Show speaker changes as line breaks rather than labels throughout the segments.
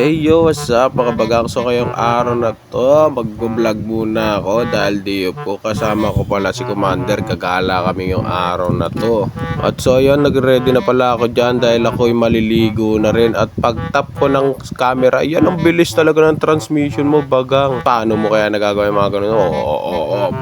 Hey yo, what's up mga bagakso? Ngayong araw na to mag-vlog muna ako dahil di po kasama ko pala si Commander. Gagala kami yung araw na to. At so yun, nagready na pala ako dyan dahil ako'y maliligo na rin. At pag tap ko ng camera, yan ang bilis talaga ng transmission mo, bagang. Paano mo kaya nagagawa yung mga ganun? Oo.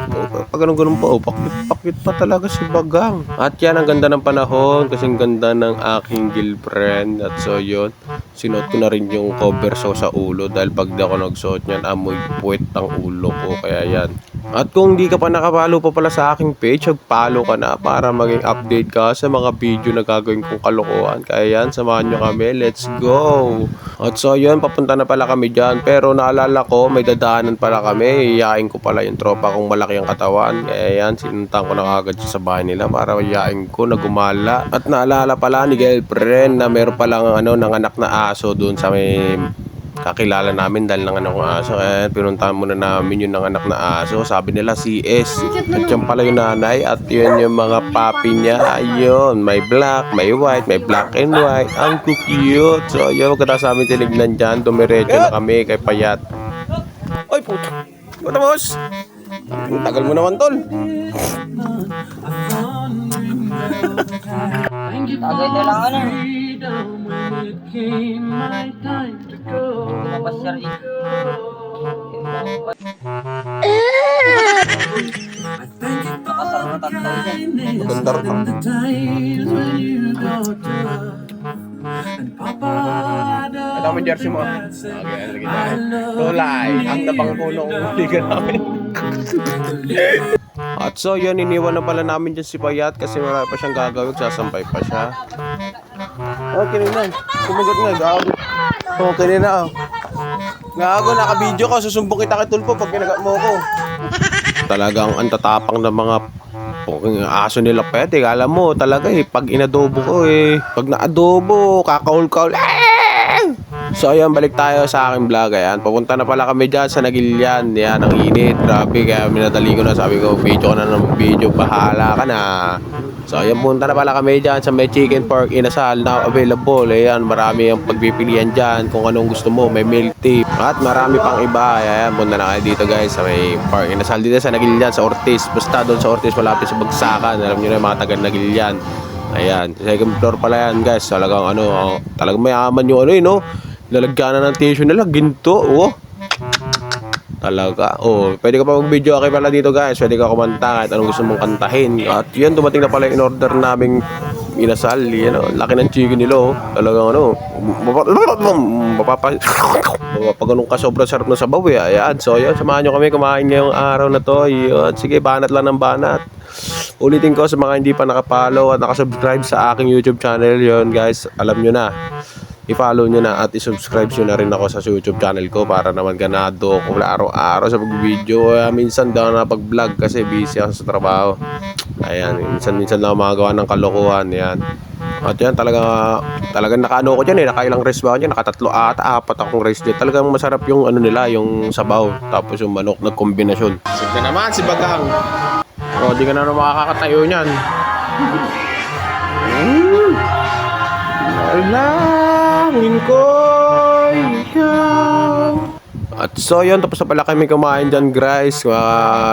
Pag ganun pa, pakit pa talaga si bagang. At yan, ang ganda ng panahon kasing ganda ng aking girlfriend. At so yun, sinuot ko na rin yung cover sa ulo dahil pag di ako nagsuot niyan, amoy puwet ang ulo ko. Kaya yan. At kung di ka pa nakapalo pa pala sa aking page, magpalo ka na para maging update ka sa mga video na gagawin kong kalokohan. Kaya yan, samahan nyo kami. Let's go! At so yun, papunta na pala kami dyan. Pero naalala ko, may dadaanan pala kami. Iyain ko pala yung tropa kong malaki ang katawan. Kaya yan, sinuntang ko na kagad sa bahay nila para iyain ko na gumala. At naalala pala ni girlfriend na meron palang nanganak na aso doon sa may kakilala namin dahil nanganak ng aso. Kaya pinuntahan muna namin yung nanganak na aso. Sabi nila CS. At yan pala yung nanay at yun yung mga papi niya. Ayun, may black, may white, may black and white. Ang cute. So yun, magkata sa amin tinignan dyan. Dumiretso na kami kay Payat. Oy puto, puto boss. Ang tagal mo naman tol.
Tagay na lang ano. Mapasyar
Maganda rin. Ito mo jersey mo. Okay, lagi tayo. Tulay, ang nabang kulong liga namin. At so yun, iniwan na pala namin dyan si Payat kasi marami pa siyang gagawin, sasampay pa siya. Okay na, kumagat nga, gago. Okay na, gago, naka-video ka, susumbong kita kay Tulpo pag kinagat mo ko. Talagang ang tatapang ng mga aso nila Payat, alam mo talaga pag inadobo ko pag na-adobo, kakaul-kaul, So ayan, balik tayo sa aking vlog. Ayan, papunta na pala kami dyan sa Nagilian. Yan, ang init, grabe. Kaya minadali ko na, sabi ko, video ka na ng video, bahala ka na. So ayan, punta na pala kami dyan sa may chicken pork inasal na available. Ayan, marami ang pagpipilian dyan kung anong gusto mo. May milk tea at marami pang iba. Ayan, punta na kayo dito guys sa may pork inasal dito sa Nagilian, sa Ortiz. Basta doon sa Ortiz, malapit sa Bagsakan. Alam nyo na yung mga taga Nagilian. Ayan, second floor pala yan guys. Talagang talagang mayaman yung lalagyan na ng tissue nila, ginto, talaga, pwede ka pa mag-video okay pala dito guys, pwede ka kumanta kahit anong gusto mong kantahin. At yan, dumating na pala in order naming inasal, laki ng chicken nila, talagang mapapaganong ka, sobrang sarap ng sabaw ayan, so yun, samahan nyo kami kumain ngayong araw na to, yun, sige, banat lang ng banat. Ulitin ko sa mga hindi pa nakapollow at nakasubscribe sa aking YouTube channel, yun guys, alam nyo na, i-follow nyo na at i-subscribe nyo na rin ako sa YouTube channel ko para naman ganado ko araw-araw sa pag-video. Minsan daw na pag-vlog kasi busy ako sa trabaho. Ayan, minsan lang magawa ng kalokohan. Yan. At yan, talagang nakaano ko dyan nakailang rice ba ako dyan, nakatatlo apat akong rice dyan. Talagang masarap yung nila, yung sabaw. Tapos yung manok na kombinasyon. Sige naman si Bagang. Di ka na makakatayo niyan. At so yun, tapos na pala kami kumain dyan guys.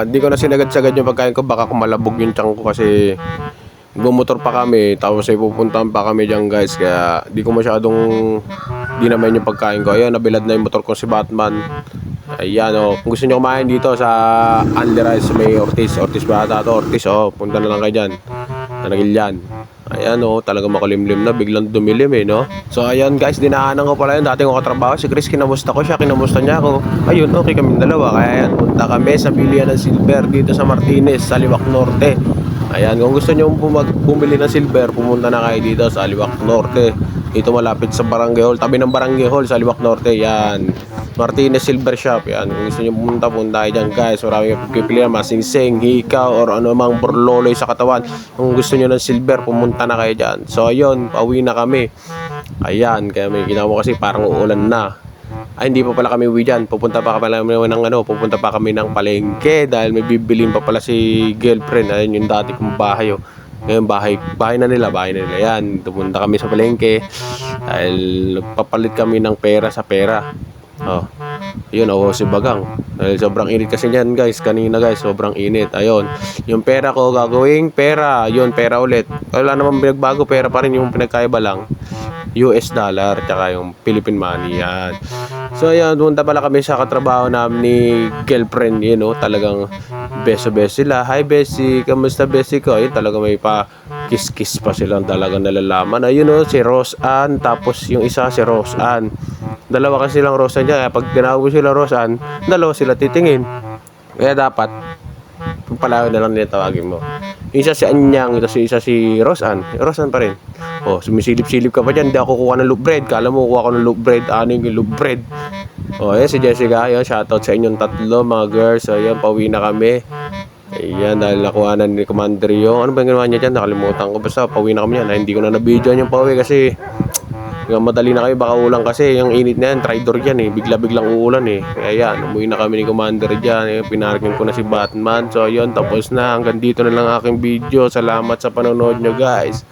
Di ko na sinagad-sagad yung pagkain ko, baka kumalabog yung tiyan ko kasi bumotor pa kami, tapos pupuntahan pa kami dyan guys. Kaya di ko masyadong naman yung pagkain ko. Ayun, nabilad na yung motor ko si Batman. Ayan kung gusto nyo kumain dito sa Anli Rice, may Ortiz ba ata to? Ortiz, punta na lang kayo dyan sa Nagilian. Ayan talaga makulimlim na, biglang dumilim So ayan guys, dinaanan ko pala yun, dati ko katrabaho si Chris, kinamusta ko siya, kinamusta niya ako. Ayun, okay kami dalawa. Kaya ayan, punta kami sa bilihan ng silver dito sa Martinez, sa Liwak Norte. Ayan, kung gusto nyo bumili ng silver, pumunta na kayo dito sa Liwak Norte. Dito malapit sa Barangay Hall, tabi ng Barangay Hall sa Liwak Norte. Yan, Martinez Silver Shop. Yan, kung gusto nyo pumunta kayo dyan guys. Marami pipilihan, masingsing, hikaw, or mang burloloy sa katawan. Kung gusto nyo ng silver, pumunta na kayo dyan. So ayun, pauwi na kami. Ayan, kaya may ginawa kasi parang uulan na. Ay, hindi pa pala kami uwi dyan. Pupunta pa kami ng palengke dahil may bibilin pa pala si girlfriend. Ayun yung dati kong bahay Ngayon, bahay na nila yan. Pumunta kami sa palengke dahil nagpapalit kami ng pera sa pera. Oh, yun, si Bagang. Dahil sobrang init kasi niyan guys, kanina guys, sobrang init. Ayun, yung pera ko gagawing pera, yun, pera ulit. Wala namang pinagbago, pera pa rin, yung pinagkaiba lang US dollar tsaka yung Philippine money yan. So ayun, punta pala kami sa katrabaho namin ni girlfriend, yun, no? Talagang beso-beso sila. Hi Bessie, kamusta Bessie ko? Ayun, talaga may pa kiss-kiss pa silang talagang nalalaman. Ayun, no, si Rose Ann, tapos yung isa si Rose Ann. Dalawa kasi silang Rose Ann dyan, kaya pag tinawag mo sila Rose Ann, dalawa sila titingin. Kaya dapat pala na lang tawagin mo. Isa si Anyang, ito si isa si Rosan. Rosan pa rin. Oh, sumisilip-silip ka pa dyan. Hindi ako kukuha ng loop bread. Kala mo kukuha ko ng loop bread. Ano yung loop bread? Oh, ayan si Jessica. Ayan, shoutout sa inyong tatlo, mga girls. Ayan, pauwi na kami. Ayan, dahil nakuha na ni Commander yung... Ano ba yung ginawa niya dyan? Nakalimutan ko. Basta, pauwi na kami yan. Hindi ko na na-video yung pauwi kasi... madali na kayo, baka ulan kasi yung init na yan, tridor yan eh, bigla-biglang uulan eh. Kaya yan, umuwi na kami ni Commander dyan eh, pinarking ko na si Batman. So ayun, tapos na, hanggang dito na lang aking video. Salamat sa panonood nyo guys.